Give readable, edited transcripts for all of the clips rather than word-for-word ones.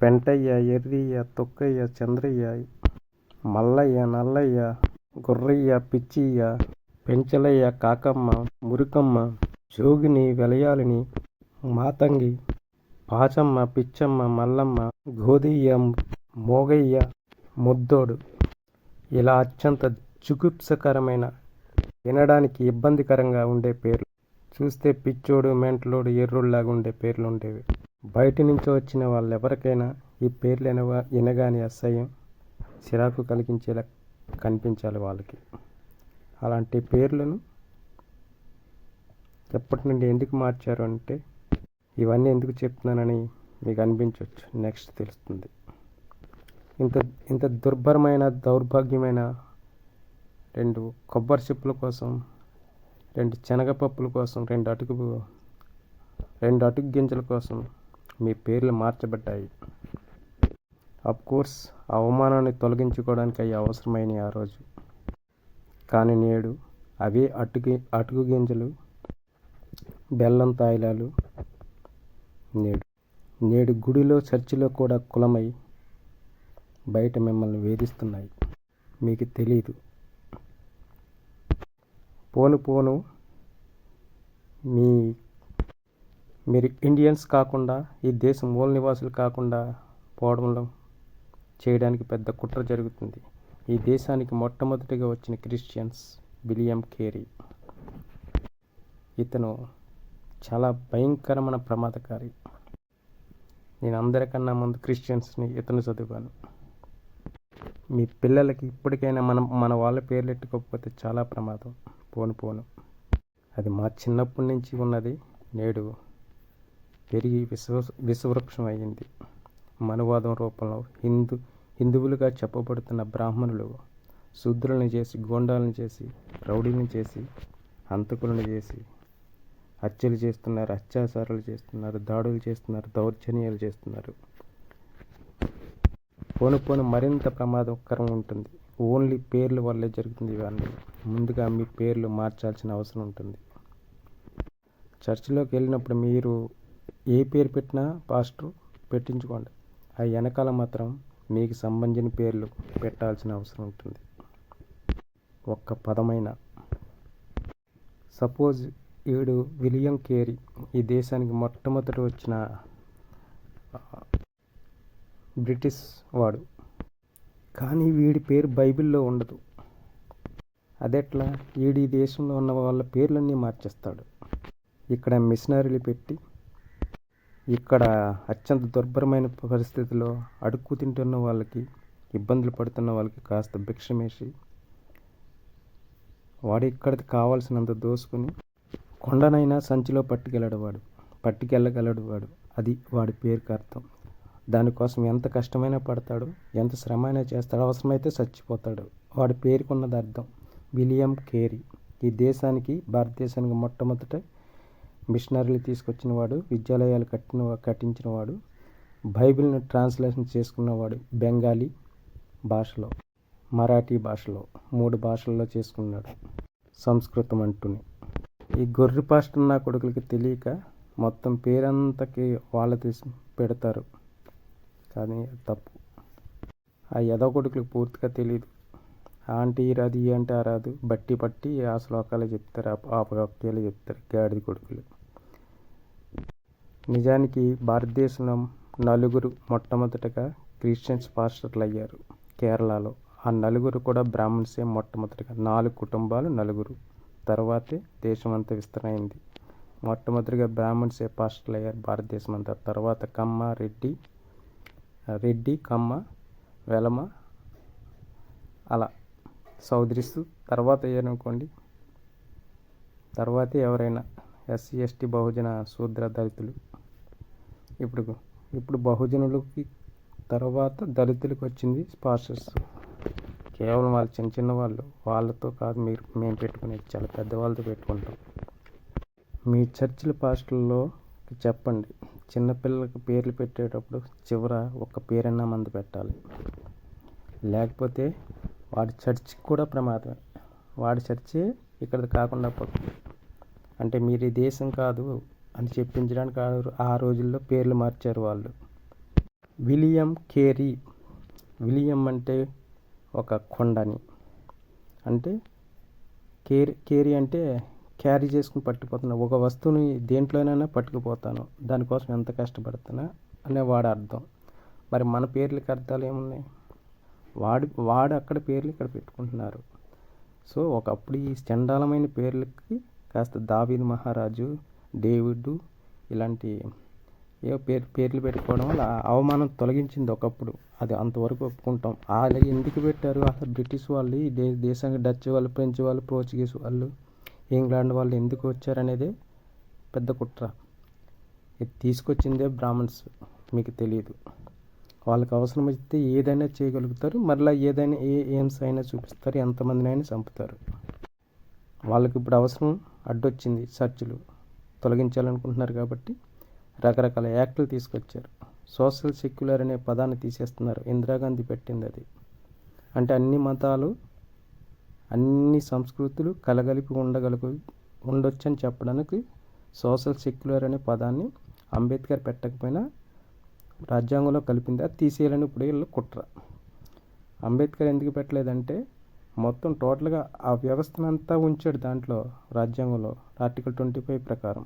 పెంటయ్య, ఎర్రయ్య, తొక్కయ్య, చంద్రయ్య, మల్లయ్య, నల్లయ్య, గుర్రయ్య, పిచ్చయ్య, పెంచలయ్య, కాకమ్మ, మురికమ్మ, జోగిని, వెలయాలిని, మాతంగి, పాచమ్మ, పిచ్చమ్మ, మల్లమ్మ, గోదయ్య, మోగయ్య, ముద్దోడు. ఇలా అత్యంత జుగుప్సకరమైన, వినడానికి ఇబ్బందికరంగా ఉండే పేర్లు. చూస్తే పిచ్చోడు, మెంటలోడు, ఎర్రుళ్లాగా ఉండే పేర్లు ఉండేవి. బయట నుంచి వచ్చిన వాళ్ళెవరికైనా ఈ పేర్లు వినగానే అసహ్యం, చిరాకు కలిగించేలా కనిపించాలి వాళ్ళకి. అలాంటి పేర్లను ఎప్పటి నుండి ఎందుకు మార్చారు అంటే, ఇవన్నీ ఎందుకు చెప్తున్నానని మీకు అనిపించవచ్చు, నెక్స్ట్ తెలుస్తుంది. ఇంత దుర్భరమైన, దౌర్భాగ్యమైన 2 కొబ్బరి చిప్పల కోసం, 2 శనగపప్పుల కోసం, 2 అటుకు గింజల కోసం మీ పేర్లు మార్చబడ్డాయి. కోర్స్ అవమానాన్ని తొలగించుకోవడానికి అవి అవసరమైనవి ఆ రోజు. కానీ నేడు అవే అటుకు గింజలు, బెల్లం తాయిలాలు నేడు గుడిలో, చర్చిలో కూడా కులమై బయట మిమ్మల్ని వేధిస్తున్నాయి. మీకు తెలీదు. పోను మీరు ఇండియన్స్ కాకుండా, ఈ దేశం మూల నివాసులు కాకుండా పోవడంలో చేయడానికి పెద్ద కుట్ర జరుగుతుంది. ఈ దేశానికి మొట్టమొదటిగా వచ్చిన క్రిస్టియన్స్ విలియం కేరీ. ఇతను చాలా భయంకరమైన ప్రమాదకారి. నేను అందరికన్నా ముందు క్రిస్టియన్స్ని ఇతను చదివాను. మీ పిల్లలకి ఇప్పటికైనా మన వాళ్ళ పేర్లు ఎట్టుకోకపోతే చాలా ప్రమాదం. పోను అది మా చిన్నప్పటి నుంచి ఉన్నది, నేడు పెరిగి విషవృక్షం అయ్యింది. మనువాదం రూపంలో హిందువులుగా చెప్పబడుతున్న బ్రాహ్మణులు శూద్రులను చేసి, గోండాలను చేసి, రౌడీలను చేసి, హంతకులను చేసి హత్యలు చేస్తున్నారు, అత్యాచారాలు చేస్తున్నారు, దాడులు చేస్తున్నారు, దౌర్జన్యాలు చేస్తున్నారు. పోను మరింత ప్రమాదకరం ఉంటుంది. ఓన్లీ పేర్ల వల్లే జరుగుతుంది ఇవన్నీ. ముందుగా మీ పేర్లు మార్చాల్సిన అవసరం ఉంటుంది. చర్చిలోకి వెళ్ళినప్పుడు మీరు ఏ పేరు పెట్టినా పాస్టర్ పెట్టించుకోండి. ఆ వెనకాల మాత్రం మీకు సంబంధించిన పేర్లు పెట్టాల్సిన అవసరం ఉంటుంది. ఒక్క పదమైన. సపోజ్ వీడు విలియం కేరీ ఈ దేశానికి మొట్టమొదటి వచ్చిన బ్రిటిష్ వాడు. కానీ వీడి పేరు బైబిల్లో ఉండదు. అదెట్లా? వీడి దేశంలో ఉన్న వాళ్ళ పేర్లన్నీ మార్చేస్తాడు. ఇక్కడ మిషనరీలు పెట్టి, ఇక్కడ అత్యంత దుర్భరమైన పరిస్థితుల్లో అడుక్కు తింటున్న వాళ్ళకి, ఇబ్బందులు పడుతున్న వాళ్ళకి కాస్త భిక్షమేసి, వాడు ఇక్కడికి కావాల్సినంత దోసుకుని కొండనైనా సంచిలో పట్టుకెళ్ళగలడు వాడు. అది వాడి పేరుకి అర్థం. దానికోసం ఎంత కష్టమైనా పడతాడు, ఎంత శ్రమ అయినా చేస్తాడు, అవసరమైతే చచ్చిపోతాడు. వాడి పేరుకున్నది అర్థం. విలియం కేరీ ఈ దేశానికి, భారతదేశానికి మొట్టమొదట మిషనరీలు తీసుకొచ్చినవాడు, విద్యాలయాలు కట్టించినవాడు, బైబిల్ని ట్రాన్స్లేషన్ చేసుకున్నవాడు. బెంగాలీ భాషలో, మరాఠీ భాషలో, 3 భాషల్లో చేసుకున్నాడు. సంస్కృతం అంటూనే. ఈ గొర్రె పాస్టర్ నా కొడుకులకి తెలియక మొత్తం పేరంతకి వాళ్ళది పెడతారు. కానీ తప్పు. ఆ ఎదవ కొడుకులకు పూర్తిగా తెలియదు. ఆంటీ రాదు, ఈ అంటే రాదు, బట్టి పట్టి ఆ శ్లోకాలు చెప్తారు, ఆ వాక్యాలు చెప్తారు. గాడిద కొడుకులు. నిజానికి భారతదేశంలో 4 మొట్టమొదటగా క్రిస్టియన్స్ పాస్టర్లు అయ్యారు కేరళలో. ఆ 4 కూడా బ్రాహ్మణ్సే. మొట్టమొదటిగా 4 కుటుంబాలు, 4. తర్వాతే దేశం అంతా విస్తరైంది. మొట్టమొదటిగా బ్రాహ్మణ్సే పాస్టర్లు అయ్యారు భారతదేశం అంతా. తర్వాత కమ్మ, రెడ్డి, కమ్మ, వెలమ, అలా చౌదరీస్ తర్వాత అయ్యారనుకోండి. తర్వాతే ఎవరైనా ఎస్సీ, ఎస్టీ, బహుజన, శూద్ర, దళితులు. ఇప్పుడు బహుజనులకి తర్వాత దళితులకు వచ్చింది పాస్టర్స్. కేవలం వాళ్ళు చిన్న వాళ్ళు, వాళ్ళతో కాదు మేము పెట్టుకునేది, చాలా పెద్దవాళ్ళతో పెట్టుకుంటాం. మీ చర్చిల పాస్టర్లో చెప్పండి, చిన్నపిల్లలకి పేర్లు పెట్టేటప్పుడు చివర ఒక పేరన్నా మంది పెట్టాలి. లేకపోతే వాడి చర్చికి కూడా ప్రమాదమే. వాడి చర్చే ఇక్కడిది కాకుండా పోతుంది. అంటే మీరు ఈ దేశం కాదు అని చెప్పించడానికి ఆ రోజుల్లో పేర్లు మార్చారు వాళ్ళు. William Carey. విలియం అంటే ఒక కొండని, అంటే కేరీ అంటే క్యారీ చేసుకుని పట్టుకుపోతున్నా, ఒక వస్తువుని దేంట్లోనైనా పట్టుకుపోతాను, దానికోసం ఎంత కష్టపడుతున్నా అనే వాడు అర్థం. మరి మన పేర్లకి అర్థాలు ఏమున్నాయి? వాడు అక్కడ పేర్లు ఇక్కడ పెట్టుకుంటున్నారు. సో ఒకప్పుడు ఈ చండాలమైన పేర్లకి కాస్త దావీదు మహారాజు, డేవిడ్ ఇలాంటి పేర్లు పెట్టుకోవడం వల్ల అవమానం తొలగించింది ఒకప్పుడు. అది అంతవరకు ఒప్పుకుంటాం. అలాగే ఎందుకు పెట్టారు? అసలు బ్రిటిష్ వాళ్ళు ఈ దేశానికి డచ్ వాళ్ళు, ఫ్రెంచ్ వాళ్ళు, పోర్చుగీస్ వాళ్ళు, ఇంగ్లాండ్ వాళ్ళు ఎందుకు వచ్చారనేదే పెద్ద కుట్ర. ఇది తీసుకొచ్చిందే బ్రాహ్మణ్స్, మీకు తెలియదు. వాళ్ళకి అవసరం వస్తే ఏదైనా చేయగలుగుతారు, మరలా ఏదైనా ఎయిమ్స్ అయినా చూపిస్తారు, ఎంతమందినైనా చంపుతారు. వాళ్ళకి ఇప్పుడు అవసరం అడ్డొచ్చింది, సర్చ్లు తొలగించాలనుకుంటున్నారు కాబట్టి రకరకాల యాక్టులు తీసుకొచ్చారు. సోషల్ సెక్యులర్ అనే పదాన్ని తీసేస్తున్నారు. ఇందిరాగాంధీ పెట్టింది అది. అంటే అన్ని మతాలు, అన్ని సంస్కృతులు కలగలిపి ఉండొచ్చని చెప్పడానికి సోషల్ సెక్యులర్ అనే పదాన్ని అంబేద్కర్ పెట్టకపోయినా రాజ్యాంగంలో కలిపింది. అది తీసేయాలని ఇప్పుడు వీళ్ళు కుట్ర. అంబేద్కర్ ఎందుకు పెట్టలేదంటే మొత్తం టోటల్గా ఆ వ్యవస్థనంతా ఉంచాడు దాంట్లో, రాజ్యాంగంలో ఆర్టికల్ 25 ప్రకారం.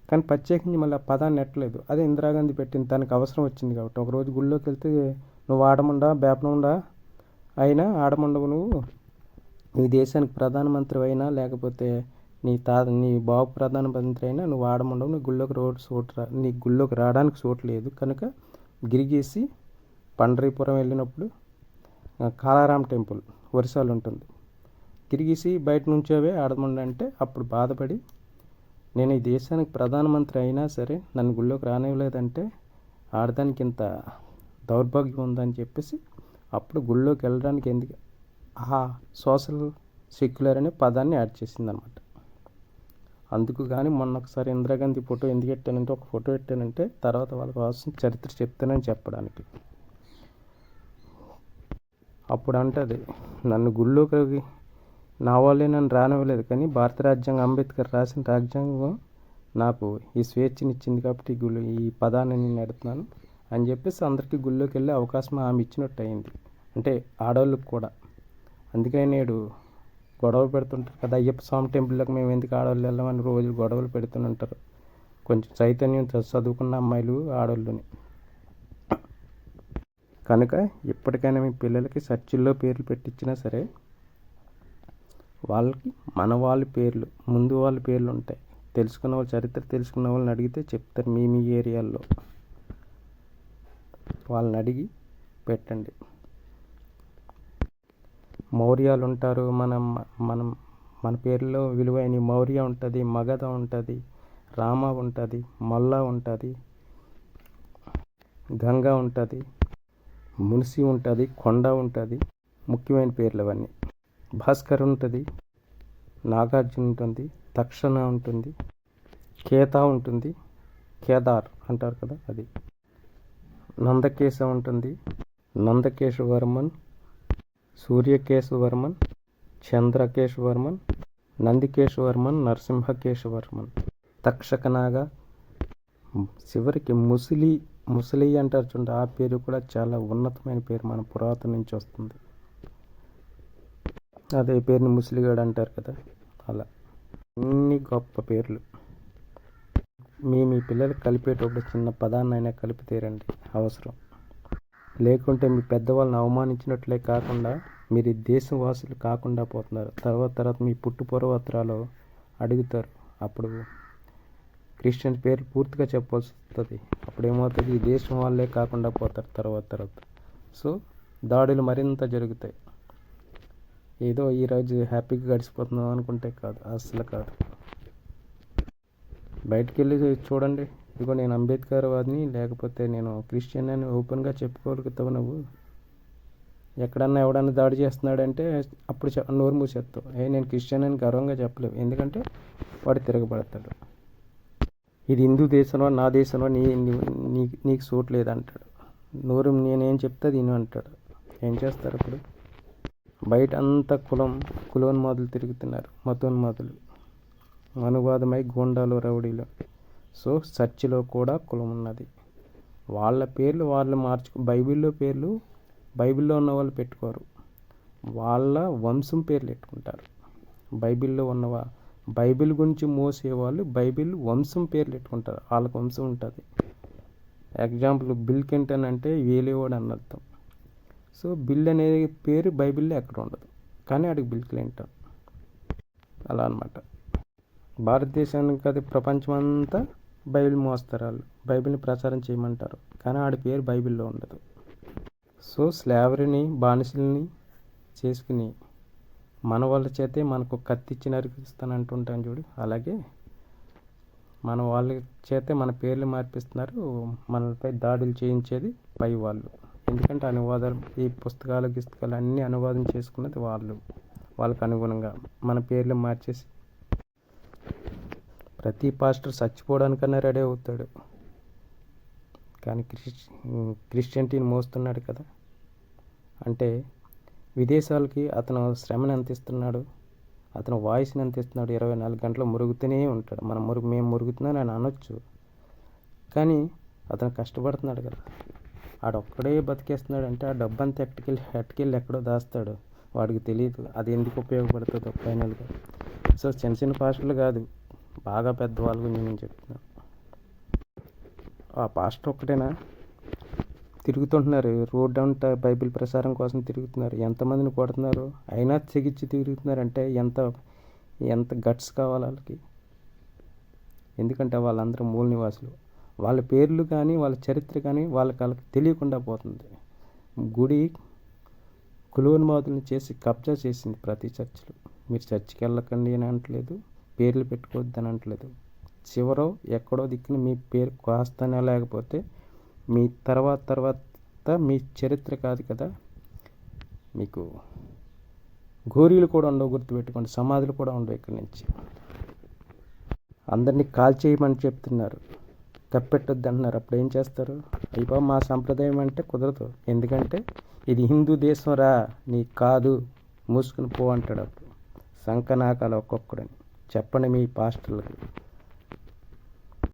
కానీ ప్రత్యేకించి మళ్ళీ ఆ పదాన్ని నెట్టలేదు. అదే ఇందిరాగాంధీ పెట్టింది, తనకు అవసరం వచ్చింది కాబట్టి. ఒకరోజు గుళ్ళోకి వెళ్తే నువ్వు ఆడముండా బేపనుండా అయినా, ఆడముండవు నువ్వు, నీ దేశానికి ప్రధానమంత్రి అయినా, లేకపోతే నీ బాబు ప్రధానమంత్రి అయినా నువ్వు ఆడముండవు, నీ గుళ్ళోకి రావడానికి చోటు లేదు కనుక గిరిగీసి పండరీపురం వెళ్ళినప్పుడు కాలారాం టెంపుల్ ఒరిస్సాలో ఉంటుంది, గిరిగీసి బయట నుంచోవే ఆడముండ అంటే అప్పుడు బాధపడి, నేను ఈ దేశానికి ప్రధానమంత్రి అయినా సరే నన్ను గుళ్ళోకి రానివ్వలేదంటే ఆడదానికి ఇంత దౌర్భాగ్యం ఉందని చెప్పేసి అప్పుడు గుళ్ళోకి వెళ్ళడానికి ఎందుకు ఆ సోషల్ సెక్యులర్ అనే పదాన్ని యాడ్ చేసిందనమాట. అందుకు కానీ మొన్న ఒకసారి ఇందిరాగాంధీ ఫోటో ఎందుకు పెట్టానంటే, ఒక ఫోటో పెట్టానంటే తర్వాత వాళ్ళ కోసం చరిత్ర చెప్తానని చెప్పడానికి. అప్పుడు అంటది, నన్ను గుళ్ళోకి నా వాళ్ళే నన్ను రానివ్వలేదు, కానీ భారత రాజ్యాంగం, అంబేద్కర్ రాసిన రాజ్యాంగం నాకు ఈ స్వేచ్ఛనిచ్చింది కాబట్టి ఈ పదాన్ని నేను నెడుతున్నాను అని చెప్పేసి అందరికీ గుళ్ళోకి వెళ్ళే అవకాశం ఆమె ఇచ్చినట్టు అయింది. అంటే ఆడవాళ్ళకి కూడా. అందుకే నేడు గొడవలు పెడుతుంటారు కదా, అయ్యప్ప స్వామి టెంపుల్లోకి మేము ఎందుకు ఆడవాళ్ళు వెళ్ళమని రోజు గొడవలు పెడుతుంటారు. కొంచెం చైతన్యం చదువుకున్న అమ్మాయిలు, ఆడవాళ్ళని. కనుక ఇప్పటికైనా మీ పిల్లలకి చర్చిల్లో పేర్లు పెట్టించినా సరే వాళ్ళకి మన వాళ్ళ పేర్లు, ముందు వాళ్ళ పేర్లు ఉంటాయి. తెలుసుకున్న వాళ్ళు, చరిత్ర తెలుసుకున్న వాళ్ళని అడిగితే చెప్తారు. మీ ఏరియాల్లో వాళ్ళని అడిగి పెట్టండి. మౌర్యాలు ఉంటారు, మన పేర్లో విలువైన మౌర్య ఉంటుంది, మగధ ఉంటుంది, రామ ఉంటుంది, మల్ల ఉంటుంది, గంగా ఉంటుంది, మున్సి ఉంటుంది, కొండ ఉంటుంది. ముఖ్యమైన పేర్లు అవన్నీ. భాస్కర్ ఉంటుంది, నాగార్జున ఉంటుంది, తక్షణ ఉంటుంది, కేత ఉంటుంది, కేదార్ అంటారు కదా అది, నందకేశ ఉంటుంది, నందకేశవర్మన్, సూర్యకేశవర్మన్, చంద్రకేశవర్మన్, నందికేశవర్మన్, నరసింహకేశవర్మన్, తక్షకనాగ, చివరికి ముసలి అంటారు చూడండి, ఆ పేరు కూడా చాలా ఉన్నతమైన పేరు, మన పురాతన నుంచి వస్తుంది. అదే పేరుని ముసలిగాడు అంటారు కదా, అలా అన్ని గొప్ప పేర్లు. మీ పిల్లలకి కలిపేటప్పుడు చిన్న పదాన్ని అయినా కలిపితేరండి అవసరం. లేకుంటే మీ పెద్దవాళ్ళని అవమానించినట్లే కాకుండా మీరు దేశం వాసులు కాకుండా పోతున్నారు. తర్వాత మీ పుట్టుపూర్వోత్తరాలు అడుగుతారు. అప్పుడు క్రిస్టియన్ పేర్లు పూర్తిగా చెప్పాల్సి వస్తుంది. అప్పుడు ఏమవుతుంది, ఈ దేశం వాళ్ళే కాకుండా పోతారు తర్వాత. సో దాడులు మరింత జరుగుతాయి. ఏదో ఈరోజు హ్యాపీగా గడిచిపోతున్నాం అనుకుంటే కాదు, అసలు కాదు. బయటికి వెళ్ళి చూడండి, ఇదిగో నేను అంబేద్కర్ వాదిని, లేకపోతే నేను క్రిస్టియన్ అని ఓపెన్గా చెప్పుకోగలుగుతావు. నువ్వు ఎక్కడన్నా ఎవడన్నా దాడి చేస్తున్నాడంటే అప్పుడు నోరు మూసేస్తావు. నేను క్రిస్టియన్ అని గర్వంగా చెప్పలేవు, ఎందుకంటే వాడు తిరగబడతాడు. ఇది హిందూ దేశంలో, నా దేశంలో నీకు చోటు లేదంటాడు. నోరు నేనేం చెప్తే దీని అంటాడు. ఏం చేస్తారు ఇప్పుడు? బయట అంతా కులోన్మాదులు తిరుగుతున్నారు, మతోన్మాదులు, అనువాదమై గూండాలు, రౌడీలు. సో చర్చిలో కూడా కులం ఉన్నది. వాళ్ళ పేర్లు వాళ్ళు బైబిల్లో పేర్లు బైబిల్లో ఉన్న వాళ్ళు పెట్టుకోరు, వాళ్ళ వంశం పేర్లు పెట్టుకుంటారు. బైబిల్లో ఉన్నవా బైబిల్ గురించి మోసేవాళ్ళు బైబిల్ వంశం పేర్లు పెట్టుకుంటారు, వాళ్ళకి వంశం ఉంటుంది. ఎగ్జాంపుల్ బిల్ కింటన్ అంటే వేలేవాడు అని అర్థం. సో బిల్ అనే పేరు బైబిల్లో ఎక్కడ ఉండదు, కానీ ఆడికి బిల్ క్లింటన్ అలా అనమాట. భారతదేశానికి అది ప్రపంచమంతా బైబిల్ మోస్తారు, వాళ్ళు బైబిల్ని ప్రచారం చేయమంటారు, కానీ ఆడి పేరు బైబిల్లో ఉండదు. సో స్లావరీని బానిసల్ని చేసుకుని మన వాళ్ళ చేతే మనకు కత్తిచ్చి నరికిస్తానంటుంటాను చూడు, అలాగే మన వాళ్ళ చేతే మన పేర్లు మార్పిస్తున్నారు, మనపై దాడులు చేయించేది పై వాళ్ళు. ఎందుకంటే అనువాదాలు ఈ పుస్తకాలు అన్నీ అనువాదం చేసుకున్నది వాళ్ళకు అనుగుణంగా మన పేర్లు మార్చేసి ప్రతి పాస్టర్ చచ్చిపోవడానికన్నా రెడీ అవుతాడు, కానీ క్రిస్టియనిటీని మోస్తున్నాడు కదా. అంటే విదేశాలకి అతను శ్రమను ఎంత ఇస్తున్నాడు, అతను వాయిస్ని ఎంత ఇస్తున్నాడు, 24 గంటలు మురుగుతూనే ఉంటాడు. మేము మురుగుతున్నాను అని అనొచ్చు, కానీ అతను కష్టపడుతున్నాడు కదా. ఆడొక్కడే బతికేస్తున్నాడు అంటే ఆ డబ్బు అంతా ఎట్టుకెళ్ళి ఎక్కడో దాస్తాడు, వాడికి తెలియదు అది ఎందుకు ఉపయోగపడుతుందో ఫైనల్గా. సో చిన్న చిన్న పాస్టర్లు కాదు, బాగా పెద్దవాళ్ళ గురించి నేను చెప్తున్నాను. ఆ పాస్టర్ ఒక్కటేనా తిరుగుతుంటున్నారు, రోడ్ అంతా బైబిల్ ప్రసారం కోసం తిరుగుతున్నారు, ఎంతమందిని కొడుతున్నారు, అయినా తెగించి తిరుగుతున్నారంటే ఎంత గట్స్ కావాలి వాళ్ళకి. ఎందుకంటే వాళ్ళందరూ మూల నివాసులు, వాళ్ళ పేర్లు కానీ వాళ్ళ చరిత్ర కానీ వాళ్ళకి తెలియకుండా పోతుంది. గుడి కులోన్మాదులను చేసి కబ్జా చేసింది ప్రతి చర్చిలో. మీరు చర్చికి వెళ్ళకండి అని అనట్లేదు, పేర్లు పెట్టుకోవద్దు అని అనట్లేదు. చివరో ఎక్కడో దిక్కున మీ పేరు కాస్తనే లేకపోతే మీ తర్వాత మీ చరిత్ర కాదు కదా, మీకు గోరీలు కూడా ఉండవు, గుర్తుపెట్టుకోండి. సమాధులు కూడా ఉండవు. ఇక్కడి నుంచి అందరినీ కాల్చేయమని చెప్తున్నారు, కప్పెట్టొద్దు అంటున్నారు. అప్పుడు ఏం చేస్తారు? అయిపో మా సంప్రదాయం అంటే కుదరదు, ఎందుకంటే ఇది హిందూ దేశం రా, నీకు కాదు, మూసుకుని పో అంటాడు. అప్పుడు సంకనాకాలు ఒక్కొక్కడని చెప్పండి మీ పాస్టర్లకి.